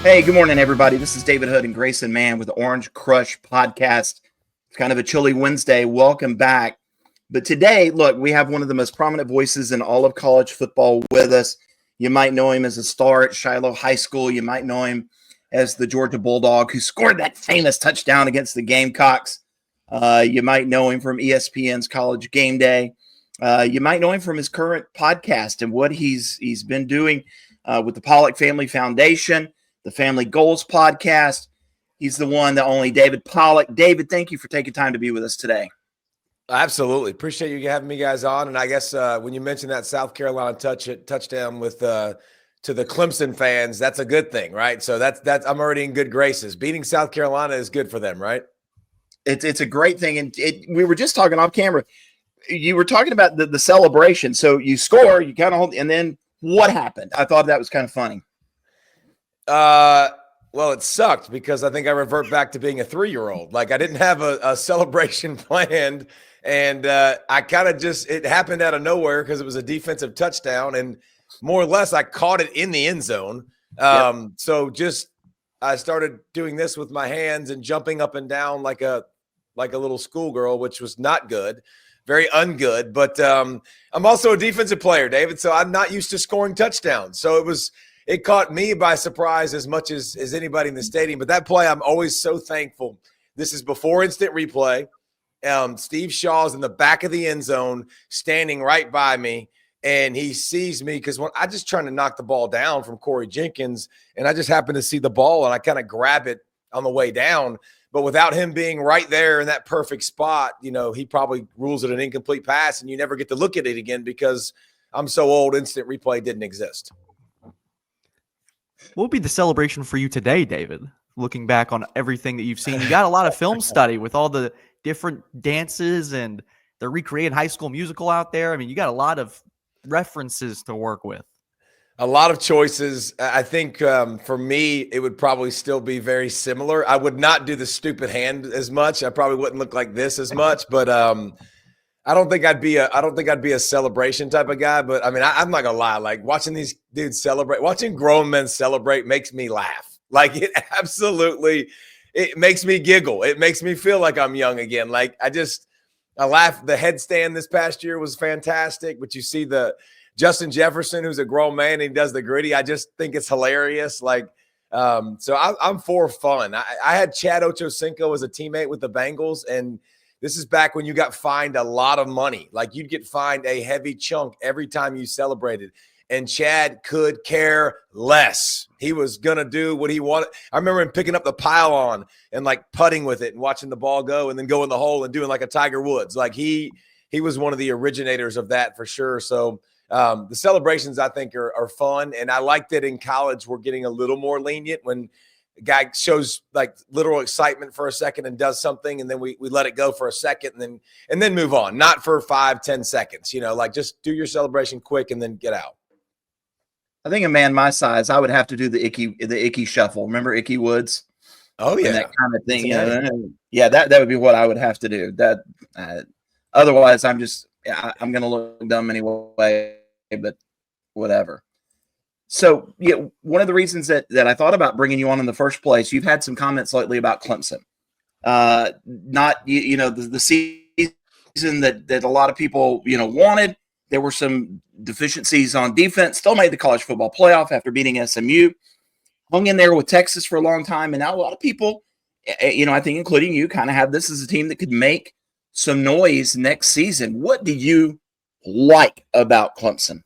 Hey, good morning, everybody. This is David Hood and Grayson Mann with the Orange Crush Podcast. It's kind of a chilly Wednesday. Welcome back. But today, look, we have one of the most prominent voices in all of college football with us. You might know him as a star at Shiloh High School. You might know him as the Georgia Bulldog who scored that famous touchdown against the Gamecocks. You might know him from ESPN's College Game Day. You might know him from his current podcast and what he's been doing with the Pollack Family Foundation, the Family Goals podcast. He's the one, the only David Pollack. David, thank you for taking time to be with us today. Absolutely. Appreciate you having me guys on. And I guess when you mentioned that South Carolina touchdown with to the Clemson fans, that's a good thing, right? So that's I'm already in good graces. Beating South Carolina is good for them, right? It's a great thing. And we were just talking off camera. You were talking about the celebration. So you score, you kind of hold, and then what happened? I thought that was kind of funny. Well, it sucked because I think I revert back to being a 3-year-old. Like I didn't have a celebration planned, and I kind of it happened out of nowhere because it was a defensive touchdown, and more or less I caught it in the end zone. So I started doing this with my hands and jumping up and down like a little schoolgirl, which was not good, very ungood. But I'm also a defensive player, David, so I'm not used to scoring touchdowns. So it caught me by surprise as much as anybody in the stadium. But that play, I'm always so thankful. This is before instant replay. Steve Shaw's in the back of the end zone, standing right by me, and he sees me because when I just trying to knock the ball down from Corey Jenkins, and I just happened to see the ball, and I kind of grab it on the way down. But without him being right there in that perfect spot, he probably rules it an incomplete pass, and you never get to look at it again because I'm so old, instant replay didn't exist. What would be the celebration for you today, David? Looking back on everything that you've seen, you got a lot of film study with all the different dances and the recreated High School Musical out there. I mean, you got a lot of references to work with. A lot of choices. I think for me, it would probably still be very similar. I would not do the stupid hand as much. I probably wouldn't look like this as much, but I don't think I'd be a celebration type of guy, but I mean, I'm not gonna lie. Like watching these dudes celebrate, watching grown men celebrate makes me laugh. Like it makes me giggle. It makes me feel like I'm young again. Like I laugh. The headstand this past year was fantastic, but you see the Justin Jefferson, who's a grown man, and he does the gritty. I just think it's hilarious. Like, so I'm for fun. I had Chad Ochocinco as a teammate with the Bengals, and this is back when you got fined a lot of money. Like you'd get fined a heavy chunk every time you celebrated. And Chad could care less. He was going to do what he wanted. I remember him picking up the pylon and like putting with it and watching the ball go and then go in the hole and doing like a Tiger Woods. Like he was one of the originators of that for sure. So the celebrations I think are fun. And I like that in college we're getting a little more lenient when a guy shows like literal excitement for a second and does something, and then we let it go for a second and then move on. Not for 5-10 seconds, like just do your celebration quick and then get out. I think a man my size, I would have to do the icky shuffle. Remember Icky Woods? Oh yeah, and that kind of thing. Yeah, that would be what I would have to do. That otherwise, I'm going to look dumb anyway. But whatever. So, one of the reasons that I thought about bringing you on in the first place, you've had some comments lately about Clemson. Not, the season that a lot of people, wanted. There were some deficiencies on defense, still made the college football playoff after beating SMU, hung in there with Texas for a long time. And now a lot of people, I think including you, kind of have this as a team that could make some noise next season. What do you like about Clemson?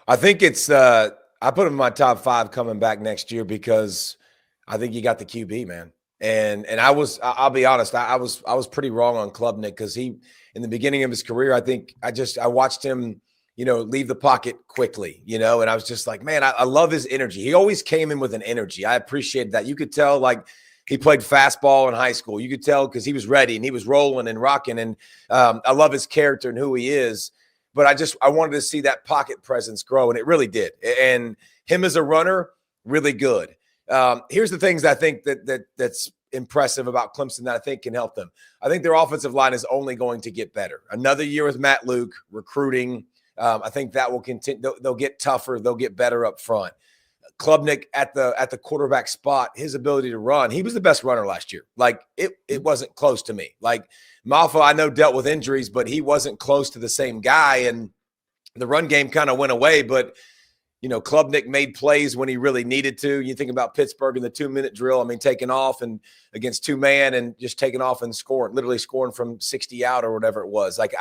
I think it's I put him in my top 5 coming back next year because I think you got the QB, man. And I'll be honest, I was pretty wrong on Klubnik because he, in the beginning of his career, I think I watched him, leave the pocket quickly, and I was just like, man, I love his energy. He always came in with an energy. I appreciated that. You could tell like he played fastball in high school. You could tell because he was ready and he was rolling and rocking. And I love his character and who he is. But I wanted to see that pocket presence grow, and it really did. And him as a runner, really good. Here's the things I think that's impressive about Clemson that I think can help them. I think their offensive line is only going to get better. Another year with Matt Luke, recruiting. I think that will continue. They'll get tougher. They'll get better up front. Klubnik at the quarterback spot, his ability to run, he was the best runner last year. Like it wasn't close to me. Like Malfa, I know, dealt with injuries, but he wasn't close to the same guy. And the run game kind of went away, but Klubnik made plays when he really needed to. You think about Pittsburgh in the 2-minute drill. I mean, taking off and against 2-man and just taking off and literally scoring from 60 out or whatever it was. Like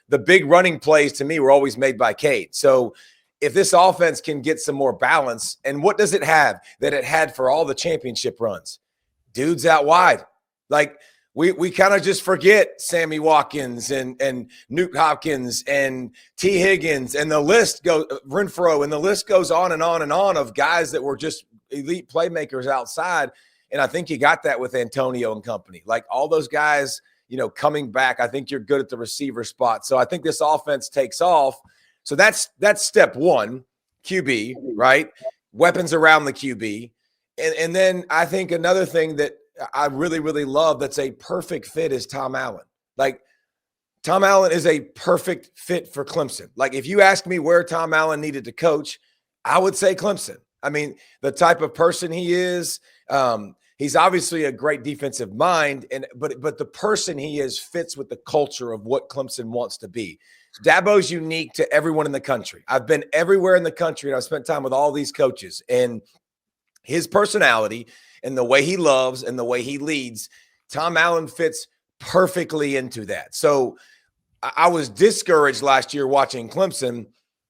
the big running plays to me were always made by Cade. So if this offense can get some more balance, and what does it have that it had for all the championship runs? Dudes out wide. Like we kind of just forget Sammy Watkins and Newt Hopkins and T. Higgins and the list goes Renfro, and the list goes on and on and on of guys that were just elite playmakers outside. And I think you got that with Antonio and company. Like all those guys, coming back, I think you're good at the receiver spot. So I think this offense takes off. So that's step one, QB, right? Weapons around the QB. And then I think another thing that I really, really love that's a perfect fit is Tom Allen. Like Tom Allen is a perfect fit for Clemson. Like if you ask me where Tom Allen needed to coach, I would say Clemson. I mean, the type of person he is, he's obviously a great defensive mind, but the person he is fits with the culture of what Clemson wants to be. Dabo's unique to everyone in the country. I've been everywhere in the country, and I've spent time with all these coaches. And his personality and the way he loves and the way he leads, Tom Allen fits perfectly into that. So I was discouraged last year watching Clemson.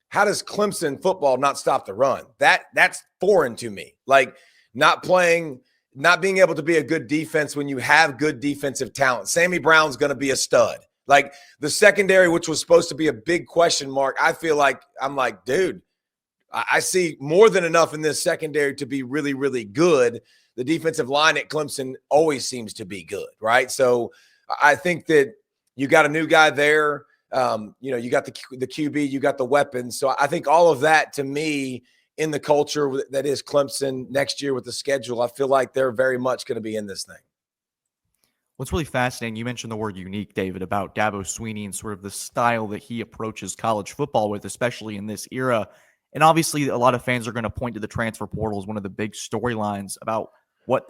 How does Clemson football not stop the run? That's foreign to me. Like not being able to be a good defense when you have good defensive talent. Sammy Brown's going to be a stud. Like the secondary, which was supposed to be a big question mark, I feel like I'm like, dude, I see more than enough in this secondary to be really, really good. The defensive line at Clemson always seems to be good, right? So I think that you got a new guy there. You got the QB, you got the weapons. So I think all of that, to me, in the culture that is Clemson next year with the schedule, I feel like they're very much going to be in this thing. What's really fascinating, you mentioned the word unique, David, about Dabo Swinney and sort of the style that he approaches college football with, especially in this era. And obviously, a lot of fans are going to point to the transfer portal as one of the big storylines about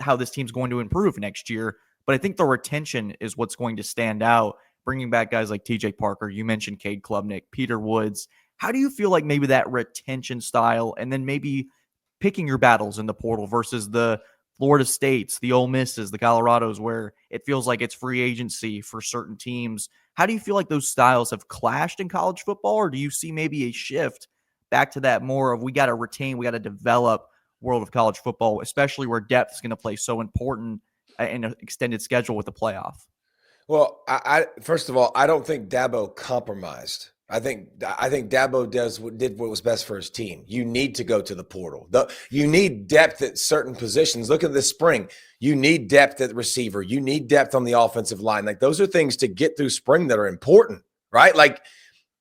how this team's going to improve next year. But I think the retention is what's going to stand out, bringing back guys like TJ Parker. You mentioned Cade Klubnik, Peter Woods. How do you feel like maybe that retention style and then maybe picking your battles in the portal versus the Florida States, the Ole Misses, the Colorados, where it feels like it's free agency for certain teams? How do you feel like those styles have clashed in college football, or do you see maybe a shift back to that more of we got to retain, we got to develop world of college football, especially where depth is going to play so important in an extended schedule with the playoff? Well, I first of all, I don't think Dabo compromised. I think Dabo did what was best for his team. You need to go to the portal. You need depth at certain positions. Look at this spring. You need depth at receiver. You need depth on the offensive line. Like those are things to get through spring that are important, right? Like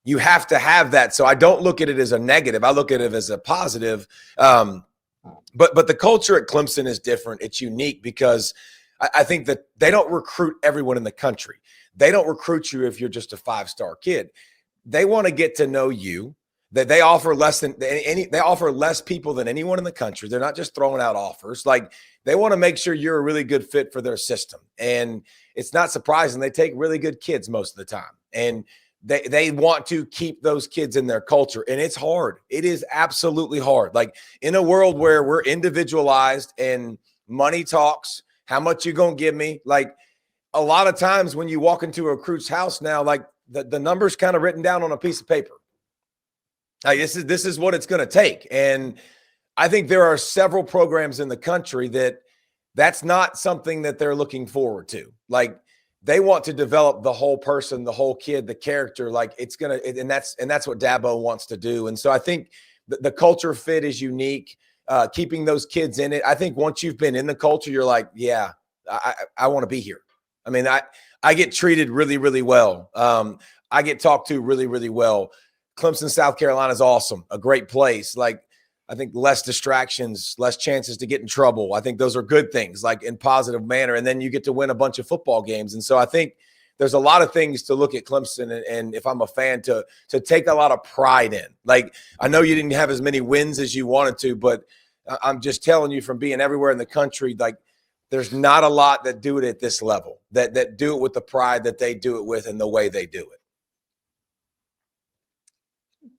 you have to have that. So I don't look at it as a negative. I look at it as a positive. But the culture at Clemson is different. It's unique because I think that they don't recruit everyone in the country. They don't recruit you if you're just a 5-star kid. They want to get to know you. That they offer they offer less people than anyone in the country. They're not just throwing out offers. Like they want to make sure you're a really good fit for their system. And it's not surprising they take really good kids most of the time. And they want to keep those kids in their culture. And it's hard. It is absolutely hard. Like in a world where we're individualized and money talks, how much you gonna give me? Like a lot of times when you walk into a recruit's house now, like the number's kind of written down on a piece of paper. Like this is what it's going to take. And I think there are several programs in the country that's not something that they're looking forward to. Like they want to develop the whole person, the whole kid, the character. Like it's going to, and that's what Dabo wants to do. And so I think the culture fit is unique. Keeping those kids in it. I think once you've been in the culture, you're like, yeah, I want to be here. I mean, I get treated really, really well. I get talked to really, really well. Clemson, South Carolina is awesome. A great place. Like, I think less distractions, less chances to get in trouble. I think those are good things, like in positive manner. And then you get to win a bunch of football games. And so I think there's a lot of things to look at Clemson. And if I'm a fan, to take a lot of pride in. Like, I know you didn't have as many wins as you wanted to, but I'm just telling you from being everywhere in the country, like there's not a lot that do it at this level, that do it with the pride that they do it with and the way they do it.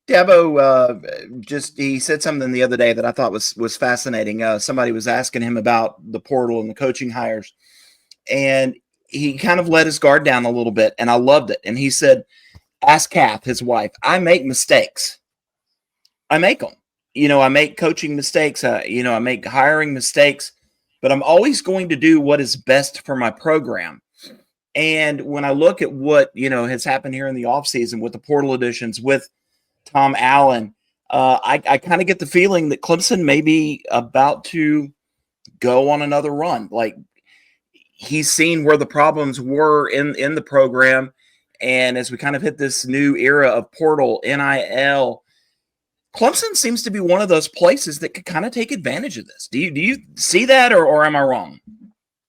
Dabo, he said something the other day that I thought was fascinating. Somebody was asking him about the portal and the coaching hires, and he kind of let his guard down a little bit, and I loved it. And he said, ask Kath, his wife, I make mistakes. I make them. I make coaching mistakes. I make hiring mistakes, but I'm always going to do what is best for my program. And when I look at what, has happened here in the offseason with the portal additions, with Tom Allen, I kind of get the feeling that Clemson may be about to go on another run. Like, he's seen where the problems were in the program. And as we kind of hit this new era of portal, NIL, Clemson seems to be one of those places that could kind of take advantage of this. Do you see that, or am I wrong?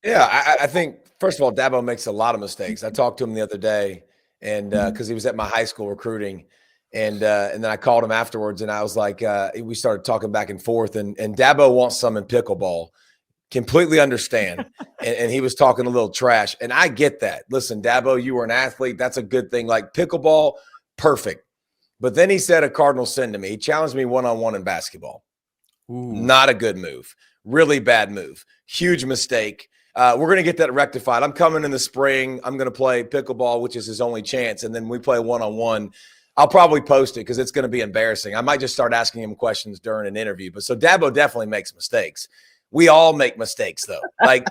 Yeah, I think, first of all, Dabo makes a lot of mistakes. I talked to him the other day, and because he was at my high school recruiting, and then I called him afterwards, and I was like, we started talking back and forth, and Dabo wants some in pickleball. Completely understand. and he was talking a little trash, and I get that. Listen, Dabo, you were an athlete. That's a good thing. Like pickleball, perfect. But then he said a cardinal sin to me. He challenged me one-on-one in basketball. Ooh. Not a good move. Really bad move. Huge mistake. We're going to get that rectified. I'm coming in the spring. I'm going to play pickleball, which is his only chance, and then we play one-on-one. I'll probably post it because it's going to be embarrassing. I might just start asking him questions during an interview. But so Dabo definitely makes mistakes. We all make mistakes, though. Like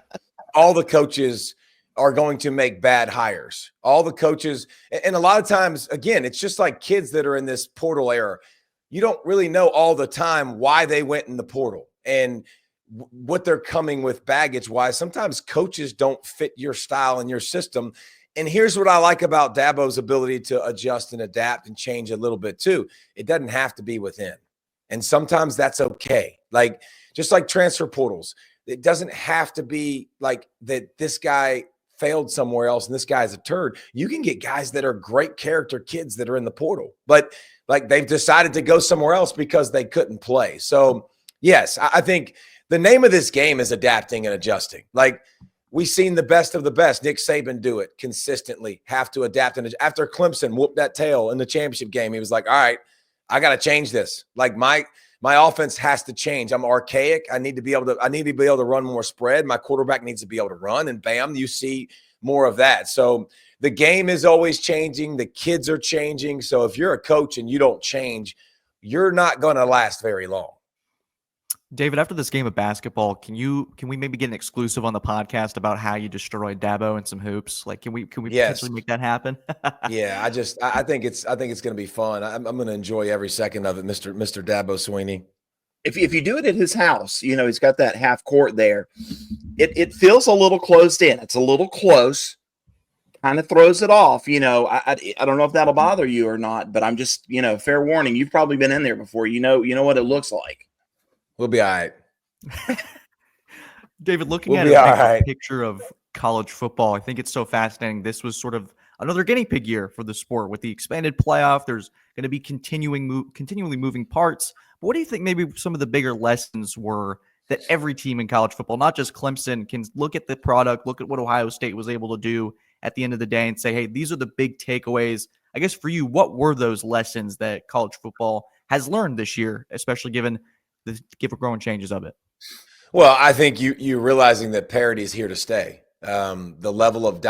all the coaches are going to make bad hires. All the coaches, and a lot of times, again, it's just like kids that are in this portal era. You don't really know all the time why they went in the portal and what they're coming with baggage-wise. Sometimes coaches don't fit your style and your system. And here's what I like about Dabo's ability to adjust and adapt and change a little bit too. It doesn't have to be within. And sometimes that's okay. Like, just like transfer portals, it doesn't have to be like that this guy failed somewhere else and this guy's a turd. You can get guys that are great character kids that are in the portal, but like they've decided to go somewhere else because they couldn't play. So yes, I think the name of this game is adapting and adjusting. Like, we've seen the best of the best. Nick Saban do it consistently, have to adapt. And after Clemson whooped that tail in the championship game, he was like, all right, I got to change this. Like my offense has to change. I'm archaic. I need to be able to run more spread. My quarterback needs to be able to run, and bam, you see more of that. So the game is always changing. The kids are changing. So if you're a coach and you don't change, you're not going to last very long. David, after this game of basketball, can we maybe get an exclusive on the podcast about how you destroyed Dabo and some hoops? Like, can we potentially make that happen? Yeah, I think it's going to be fun. I'm going to enjoy every second of it, Mr. Dabo Swinney. If you do it at his house, he's got that half court there. It feels a little closed in. It's a little close. Kind of throws it off. I don't know if that'll bother you or not, but I'm just, fair warning. You've probably been in there before. You know what it looks like. We'll be all right. David, looking at a picture of college football, I think it's so fascinating. This was sort of another guinea pig year for the sport with the expanded playoff. There's going to be continually moving parts. But what do you think maybe some of the bigger lessons were that every team in college football, not just Clemson, can look at the product, look at what Ohio State was able to do at the end of the day and say, hey, these are the big takeaways. I guess for you, what were those lessons that college football has learned this year, especially given the growing changes of it? Well, I think you realizing that parity is here to stay. The level of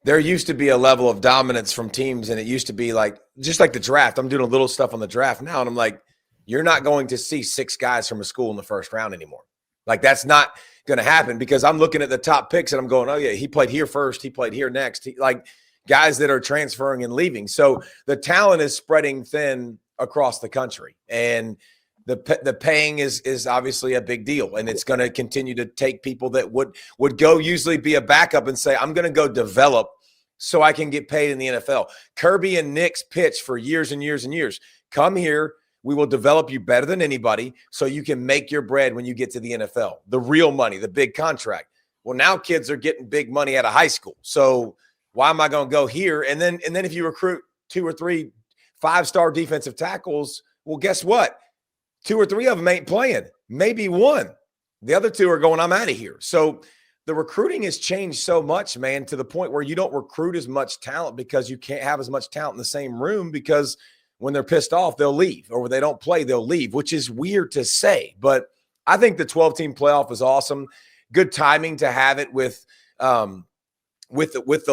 there used to be a level of dominance from teams, and it used to be like just like the draft. I'm doing a little stuff on the draft now, and I'm like, you're not going to see 6 guys from a school in the first round anymore. Like, that's not going to happen because I'm looking at the top picks and I'm going, oh yeah, he played here first, he played here next. Like guys that are transferring and leaving. So the talent is spreading thin across the country, and the paying is obviously a big deal, and it's going to continue to take people that would go usually be a backup and say, I'm going to go develop so I can get paid in the NFL. Kirby and Nick's pitch for years and years and years. Come here. We will develop you better than anybody so you can make your bread when you get to the NFL. The real money, the big contract. Well, now kids are getting big money out of high school. So why am I going to go here? And then if you recruit 2 or 3 5-star defensive tackles, well, guess what? 2 or 3 of them ain't playing. maybe one. The other two are going, I'm out of here. So the recruiting has changed so much, man, to the point where you don't recruit as much talent because you can't have as much talent in the same room, because when they're pissed off, they'll leave, or when they don't play, they'll leave, which is weird to say. But I think the 12-team playoff is awesome. Good timing to have it with the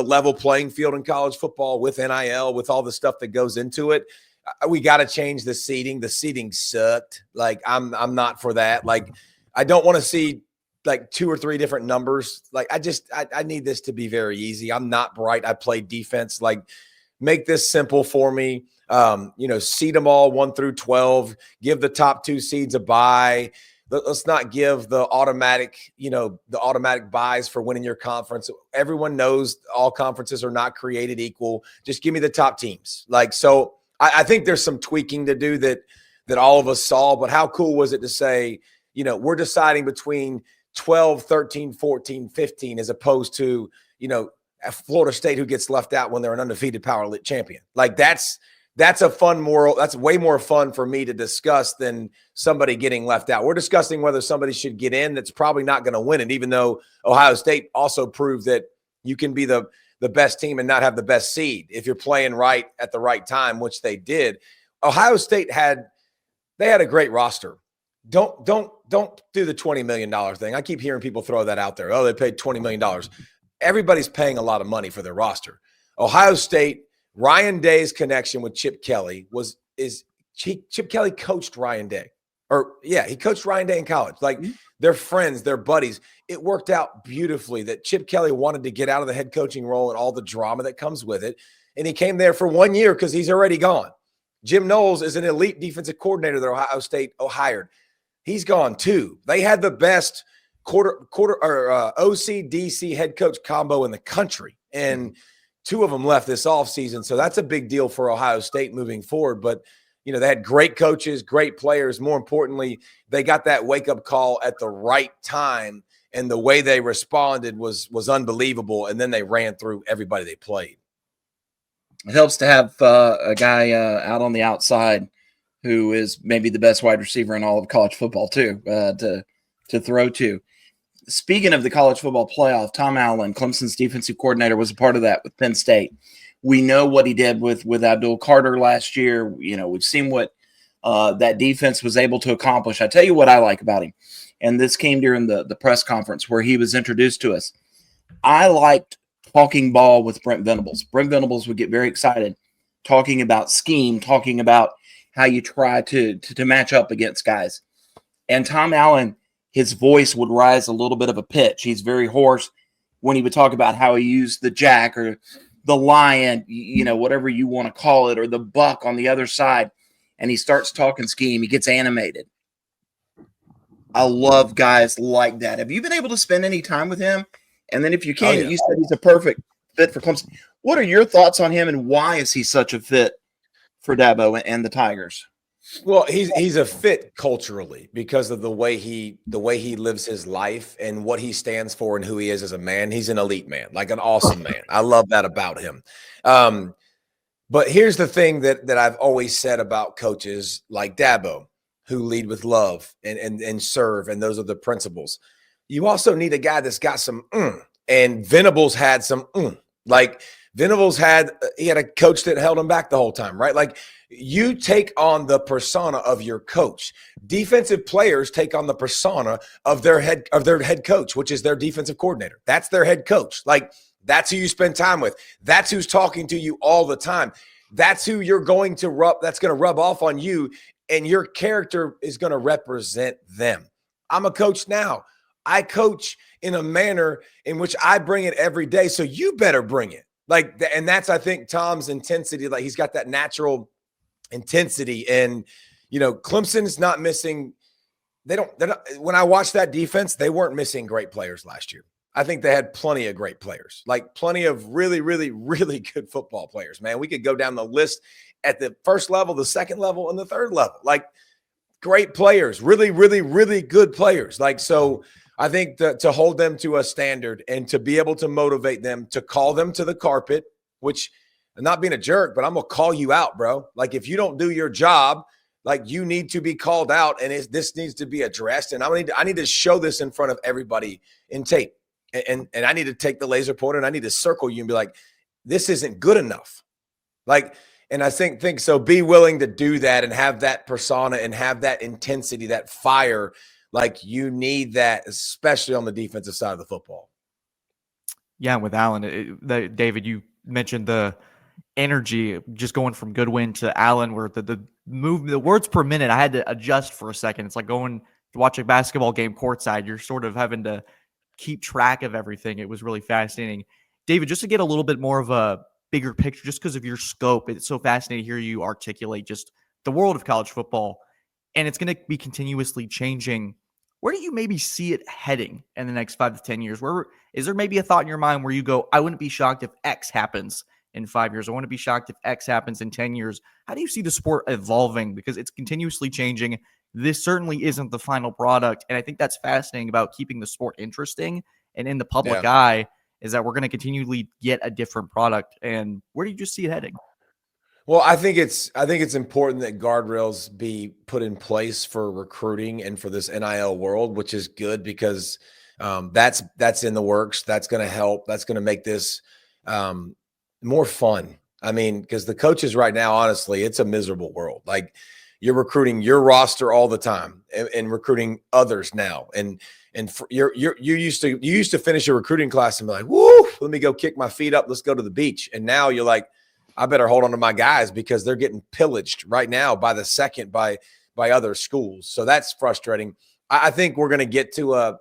level playing field in college football, with NIL, with all the stuff that goes into it. We got to change the seating. The seating sucked. Like, I'm not for that. Like, I don't want to see like 2 or 3 different numbers. Like, I need this to be very easy. I'm not bright. I play defense. Like, make this simple for me. Seed them all 1 through 12. Give the top 2 seeds a bye. Let's not give the automatic buys for winning your conference. Everyone knows all conferences are not created equal. Just give me the top teams. Like, so I think there's some tweaking to do that all of us saw, but how cool was it to say, we're deciding between 12, 13, 14, 15, as opposed to, Florida State, who gets left out when they're an undefeated power lit champion. Like, that's way more fun for me to discuss than somebody getting left out. We're discussing whether somebody should get in that's probably not going to win it, even though Ohio State also proved that you can be the best team and not have the best seed if you're playing right at the right time, which they did. Ohio State had a great roster. Don't do the $20 million thing. I keep hearing people throw that out there. Oh, they paid $20 million. Everybody's paying a lot of money for their roster. Ohio State, Ryan Day's connection with Chip Kelly Chip Kelly coached Ryan Day. He coached Ryan Day in college. Like, they're friends, they're buddies. It worked out beautifully that Chip Kelly wanted to get out of the head coaching role and all the drama that comes with it. And he came there for 1 year because he's already gone. Jim Knowles is an elite defensive coordinator that Ohio State hired. He's gone too. They had the best OC DC head coach combo in the country. And 2 of them left this offseason. So that's a big deal for Ohio State moving forward. But, they had great coaches, great players. More importantly, they got that wake-up call at the right time, and the way they responded was unbelievable. And then they ran through everybody they played. It helps to have a guy out on the outside who is maybe the best wide receiver in all of college football too, to throw to. Speaking of the college football playoff, Tom Allen, Clemson's defensive coordinator, was a part of that with Penn State. We know what he did with Abdul Carter last year. We've seen what that defense was able to accomplish. I tell you what I like about him, and this came during the press conference where he was introduced to us. I liked talking ball with Brent Venables. Brent Venables would get very excited talking about scheme, talking about how you try to match up against guys. And Tom Allen, his voice would rise a little bit of a pitch. He's very hoarse when he would talk about how he used the jack or the lion, whatever you want to call it, or the buck on the other side. And he starts talking scheme. He gets animated. I love guys like that. Have you been able to spend any time with him? And then if you can, You said he's a perfect fit for Clemson. What are your thoughts on him, and why is he such a fit for Dabo and the Tigers? Well, he's a fit culturally because of the way he lives his life and what he stands for and who he is as a man. He's an elite man, like an awesome man. I love that about him. But here's the thing that I've always said about coaches like Dabo, who lead with love and serve, and those are the principles. You also need a guy that's got some and Venables had some like Venables had a coach that held him back the whole time, right? Like, you take on the persona of your coach. Defensive players take on the persona of their head coach, which is their defensive coordinator. That's their head coach. Like, that's who you spend time with. That's who's talking to you all the time. That's who you're going to that's going to rub off on you, and your character is going to represent them. I'm a coach now. I coach in a manner in which I bring it every day. So you better bring it. Like, and that's, I think, Tom's intensity. Like, he's got that natural intensity, and Clemson's not missing. They're not, when I watched that defense, they weren't missing great players last year. I think they had plenty of great players, like plenty of really, really, really good football players, man. We could go down the list at the first level, the second level, and the third level. Like, great players, really, really, really good players. Like, so I think to hold them to a standard and to be able to motivate them, to call them to the carpet, which, I'm not being a jerk, but I'm going to call you out, bro. Like, if you don't do your job, Like, you need to be called out, and this needs to be addressed. And I need to show this in front of everybody in tape. And I need to take the laser pointer and I need to circle you and be like, this isn't good enough. Like, and I think so. Be willing to do that and have that persona and have that intensity, that fire. Like, you need that, especially on the defensive side of the football. Yeah, with Allen, David, you mentioned the energy just going from Goodwin to Allen, where the words per minute, I had to adjust for a second. It's like going to watch a basketball game courtside. You're sort of having to keep track of everything. It was really fascinating. David, just to get a little bit more of a bigger picture, just because of your scope, it's so fascinating to hear you articulate just the world of college football, and it's going to be continuously changing. Where do you maybe see it heading in the next 5 to 10 years? Where is there maybe a thought in your mind where you go, I wouldn't be shocked if X happens in 5 years. I wouldn't be shocked if X happens in 10 years. How do you see the sport evolving? Because it's continuously changing. This certainly isn't the final product. And I think that's fascinating about keeping the sport interesting and in the public eye, is that we're going to continually get a different product. And where do you just see it heading? Well, I think it's important that guardrails be put in place for recruiting and for this NIL world, which is good because that's in the works. That's going to help. That's going to make this more fun. I mean, because the coaches right now, honestly, it's a miserable world. Like, you're recruiting your roster all the time and recruiting others now. And you used to finish your recruiting class and be like, woo, let me go kick my feet up. Let's go to the beach. And now you're like, I better hold on to my guys because they're getting pillaged right now by the second by other schools. So that's frustrating. I think we're going to get to an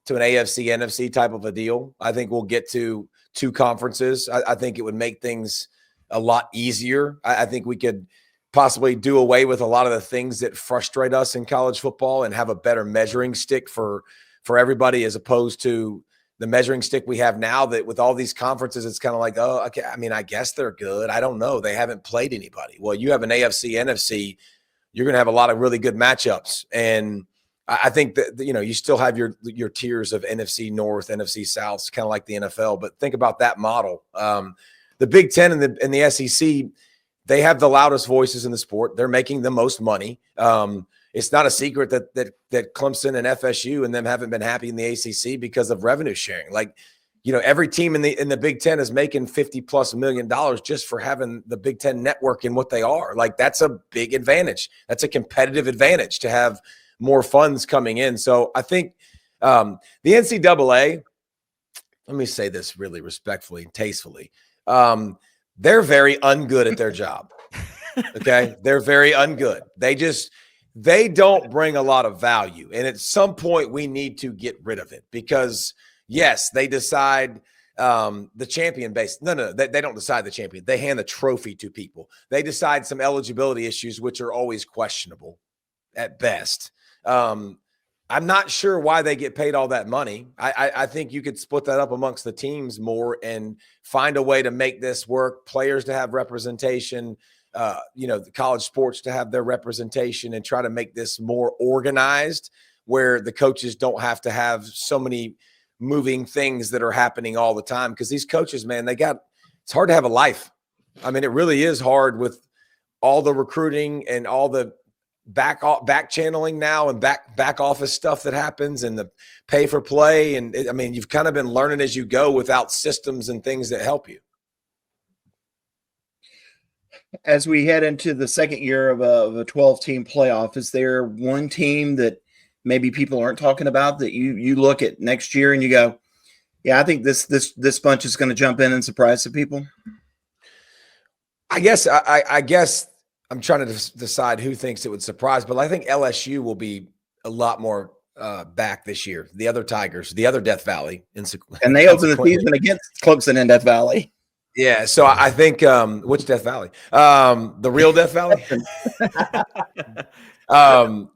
AFC, NFC type of a deal. I think we'll get to 2 conferences. I think it would make things a lot easier. I think we could possibly do away with a lot of the things that frustrate us in college football and have a better measuring stick for everybody, as opposed to the measuring stick we have now, that with all these conferences, it's kind of like, oh, okay, I mean, I guess they're good. I don't know. They haven't played anybody. Well, you have an AFC, NFC, you're going to have a lot of really good matchups. And I think that, you still have your tiers of NFC North, NFC South, kind of like the NFL, but think about that model. The Big Ten and the SEC, they have the loudest voices in the sport. They're making the most money. It's not a secret that Clemson and FSU and them haven't been happy in the ACC because of revenue sharing. Like, every team in the Big Ten is making $50+ million just for having the Big Ten network in what they are. Like, that's a big advantage. That's a competitive advantage to have more funds coming in. So I think the NCAA, let me say this really respectfully and tastefully, they're very ungood at their job. Okay, they're very ungood. They don't bring a lot of value. And at some point, we need to get rid of it because, yes, they decide the champion base. No, they don't decide the champion. They hand the trophy to people. They decide some eligibility issues, which are always questionable at best. I'm not sure why they get paid all that money. I think you could split that up amongst the teams more and find a way to make this work, players to have representation, the college sports to have their representation, and try to make this more organized where the coaches don't have to have so many moving things that are happening all the time. Because these coaches, man, it's hard to have a life. I mean, it really is hard with all the recruiting and all the back channeling now and back office stuff that happens and the pay for play. And you've kind of been learning as you go without systems and things that help you. As we head into the second year of a 12-team playoff, is there one team that maybe people aren't talking about that you look at next year and you go, yeah, I think this bunch is going to jump in and surprise some people? I guess I'm trying to decide who thinks it would surprise, but I think LSU will be a lot more back this year. The other Tigers, the other Death Valley. And they open the season against Clemson and Death Valley. Yeah, so I think which Death Valley? The real Death Valley? I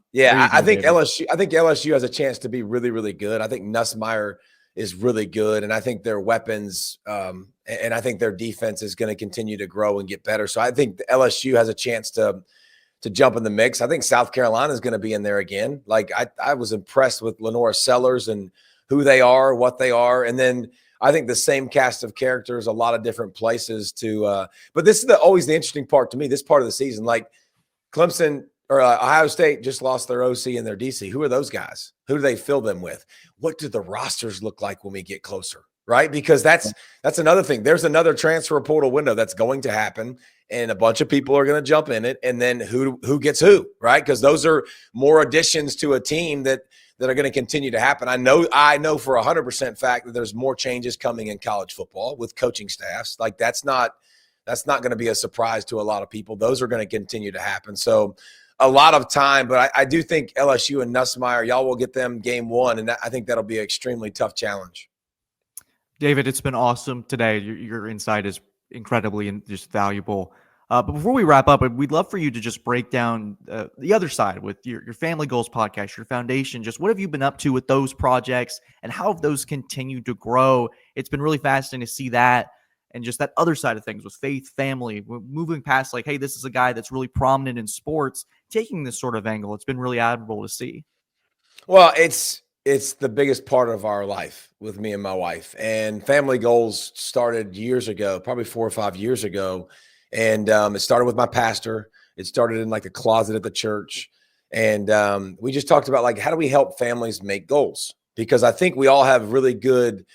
think LSU has a chance to be really, really good. I think Nussmeier is really good, and I think their weapons and I think their defense is going to continue to grow and get better. So I think the LSU has a chance to jump in the mix. I think South Carolina is going to be in there again. Like, I was impressed with Lenora Sellers and who they are, what they are, and then I think the same cast of characters, a lot of different places to but this is always the interesting part to me, this part of the season. Like, Clemson or Ohio State just lost their OC and their DC. Who are those guys? Who do they fill them with? What do the rosters look like when we get closer? Right? Because that's another thing. There's another transfer portal window that's going to happen, and a bunch of people are going to jump in it. And then who gets who? Right? Because those are more additions to a team that are going to continue to happen. I know for 100% fact that there's more changes coming in college football with coaching staffs. Like that's not going to be a surprise to a lot of people. Those are going to continue to happen. So a lot of time, but I do think LSU and Nussmeier, y'all will get them game one, and I think that'll be an extremely tough challenge. David, it's been awesome today. Your insight is incredibly and just valuable. But before we wrap up, we'd love for you to just break down the other side with your Family Goals podcast, your foundation. Just what have you been up to with those projects, and how have those continued to grow? It's been really fascinating to see that, and just that other side of things with faith, family, moving past like, hey, this is a guy that's really prominent in sports, taking this sort of angle. It's been really admirable to see. Well, it's the biggest part of our life with me and my wife. And Family Goals started years ago, probably 4 or 5 years ago. And it started with my pastor. It started in like a closet at the church. And we just talked about like, how do we help families make goals? Because I think we all have really good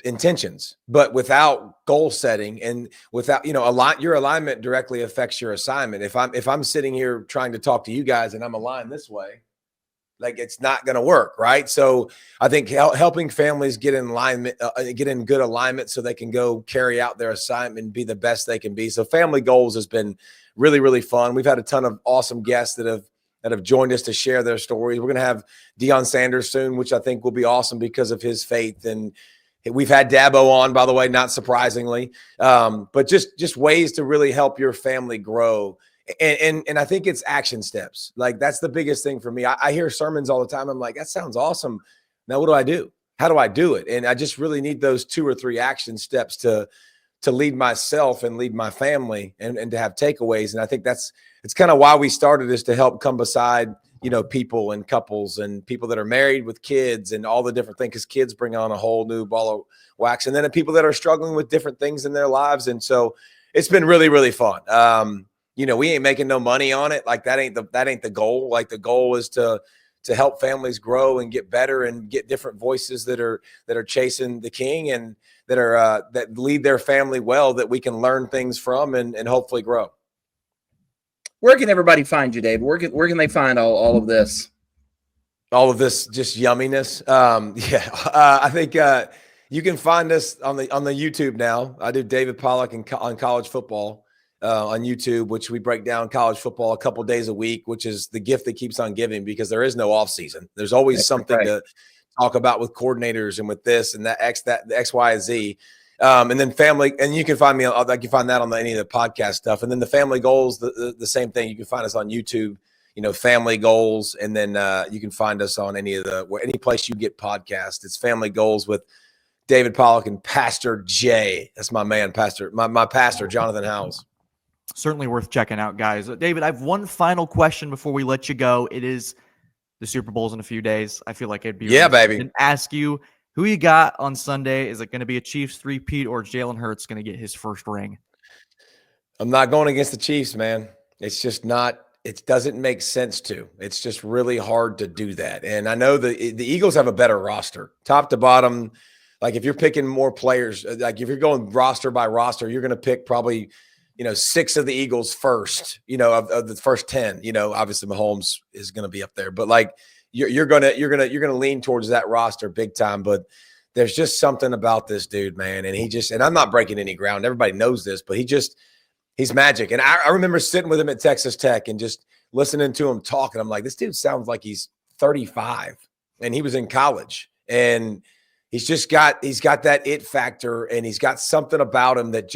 intentions, but without goal setting and without, your alignment directly affects your assignment. If I'm sitting here trying to talk to you guys and I'm aligned this way, like it's not going to work. Right. So I think helping families get in alignment, get in good alignment so they can go carry out their assignment and be the best they can be. So Family Goals has been really, really fun. We've had a ton of awesome guests that have joined us to share their stories. We're going to have Deion Sanders soon, which I think will be awesome because of his faith. And we've had Dabo on, by the way, not surprisingly, but just ways to really help your family grow. And I think it's action steps. Like that's the biggest thing for me. I hear sermons all the time. I'm like, that sounds awesome. Now, what do I do? How do I do it? And I just really need those 2 or 3 action steps to lead myself and lead my family and to have takeaways. And I think it's kind of why we started, is to help come beside, people and couples and people that are married with kids and all the different things, because kids bring on a whole new ball of wax. And then the people that are struggling with different things in their lives. And so it's been really, really fun. We ain't making no money on it. Like that ain't the goal. Like the goal is to help families grow and get better and get different voices that are chasing the king and that lead their family well, that we can learn things from and hopefully grow. Where can everybody find you, Dave? Where can they find all of this? All of this just yumminess. I think you can find us on the YouTube now. I do David Pollack on college football on YouTube, which we break down college football a couple days a week, which is the gift that keeps on giving, because there is no off season. There's always something to talk about with coordinators and with this and that the X, Y, and Z. And then family, and you can find me. You can find that on any of the podcast stuff. And then the Family Goals, the same thing. You can find us on YouTube. Family Goals, and then you can find us on any place you get podcasts. It's Family Goals with David Pollack and Pastor Jay. That's my man, Pastor, my pastor, Jonathan Howells. Certainly worth checking out, guys. David, I have one final question before we let you go. It is the Super Bowl's in a few days. I feel like it'd be baby. And ask you who you got on Sunday. Is it going to be a Chiefs three-peat, or Jalen Hurts going to get his first ring? I'm not going against the Chiefs, man. It's just not. It doesn't make sense to. It's just really hard to do that. And I know the Eagles have a better roster, top to bottom. Like if you're picking more players, like if you're going roster by roster, you're going to pick probably 6 of the Eagles first, of the first 10, obviously Mahomes is going to be up there, but like you're going to lean towards that roster big time. But there's just something about this dude, man. And I'm not breaking any ground. Everybody knows this, but he's magic. And I remember sitting with him at Texas Tech and just listening to him talk. And I'm like, this dude sounds like he's 35 and he was in college, and he's got that it factor, and he's got something about him that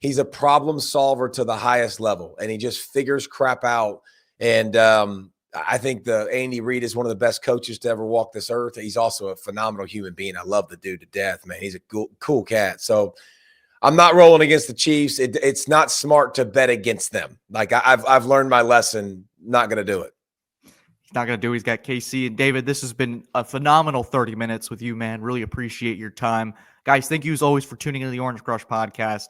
he's a problem solver to the highest level, and he just figures crap out. And I think Andy Reid is one of the best coaches to ever walk this earth. He's also a phenomenal human being. I love the dude to death, man. He's a cool cat. So I'm not rolling against the Chiefs. It's not smart to bet against them. Like I've learned my lesson. Not going to do it. He's not going to do it. He's got KC. And David, this has been a phenomenal 30 minutes with you, man. Really appreciate your time. Guys, thank you as always for tuning into the Orange Crush podcast.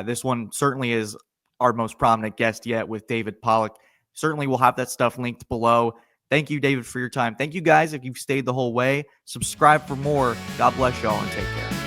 This one certainly is our most prominent guest yet with David Pollack. Certainly, we'll have that stuff linked below. Thank you, David, for your time. Thank you, guys, if you've stayed the whole way. Subscribe for more. God bless y'all and take care.